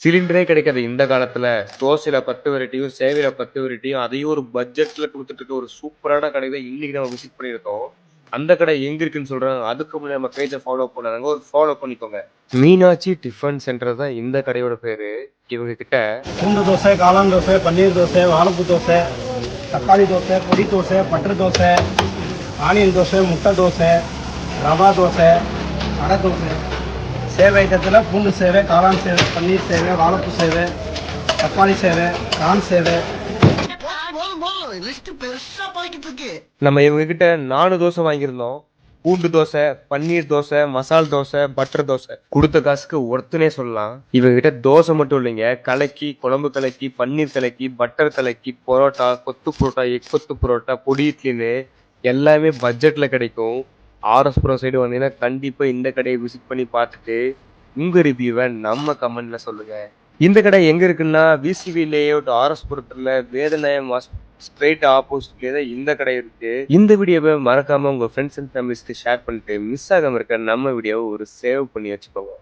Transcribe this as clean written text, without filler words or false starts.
சிலிண்டரே கிடைக்காத இந்த காலத்துல தோசையில 10 வெரைட்டியும், சேவையில 10 வெரைட்டியும் அதையும் ஒரு பட்ஜெட்ல குடுத்துட்டு இருக்க ஒரு சூப்பரான கடை தான் இன்னைக்கு நம்ம விசிட் பண்ணியிருக்கோம். அந்த கடை எங்க இருக்குன்னு சொல்றேன். அதுக்கு முன்னாடி நம்ம பேஜ ஃபாலோ பண்ணாதவங்க ஒரு ஃபாலோ பண்ணிக்கோங்க. மீனாட்சி டிஃபன் சென்டர் தான் இந்த கடையோட பேரு. இவங்க கிட்ட பூண்டு தோசை, காளான் தோசை, பன்னீர் தோசை, வாழைப்பூ தோசை, தக்காளி தோசை, பொடி தோசை, பட்டர் தோசை, ஆனியன் தோசை, முட்டை தோசை, ரவா தோசை, அடை தோசை, சேவை ஐட்டத்தில் பூண்டு சேவை, காளான் சேவை, பன்னீர் சேவை, வாழைப்பூ சேவை, தக்காளி சேவை, கான் சேவை. நம்ம இவங்க கிட்ட 4 தோசை வாங்கியிருந்தோம். பூண்டு தோசை, பன்னீர் தோசை, மசால் தோசை, பட்டர் தோசை. கொடுத்த காசுக்கு ஒர்த்துனே சொல்லலாம். இவங்க கிட்ட தோசை மட்டும் இல்லைங்க, கலக்கி, குழம்பு கலக்கி, பன்னீர் கலக்கி, பட்டர் கலக்கி, பரோட்டா, கொத்து பரோட்டா, எக் கொத்து பரோட்டா, பொடி இட்லின்னு எல்லாமே பட்ஜெட்ல கிடைக்கும். ஆர்எஸ்புரம் சைடு வந்தீங்கன்னா கண்டிப்பா இந்த கடையை விசிட் பண்ணி பார்த்துட்டு உங்க ரிவ்யூவை நம்ம கமெண்ட்ல சொல்லுங்க. இந்த கடை எங்க இருக்குன்னா விசிவி லேஅவுட் ஆர்எஸ்புரத்துல வேதநாயம் ஸ்ட்ரெயிட் ஆப்போசிட்லேயே தான் இந்த கடை இருக்கு. இந்த வீடியோவை மறக்காம உங்க ஃப்ரெண்ட்ஸ் அண்ட் ஃபேமிலிஸ்க்கு ஷேர் பண்ணிட்டு மிஸ் ஆகாம இருக்க நம்ம வீடியோவை ஒரு சேவ் பண்ணி வச்சுக்கோங்க.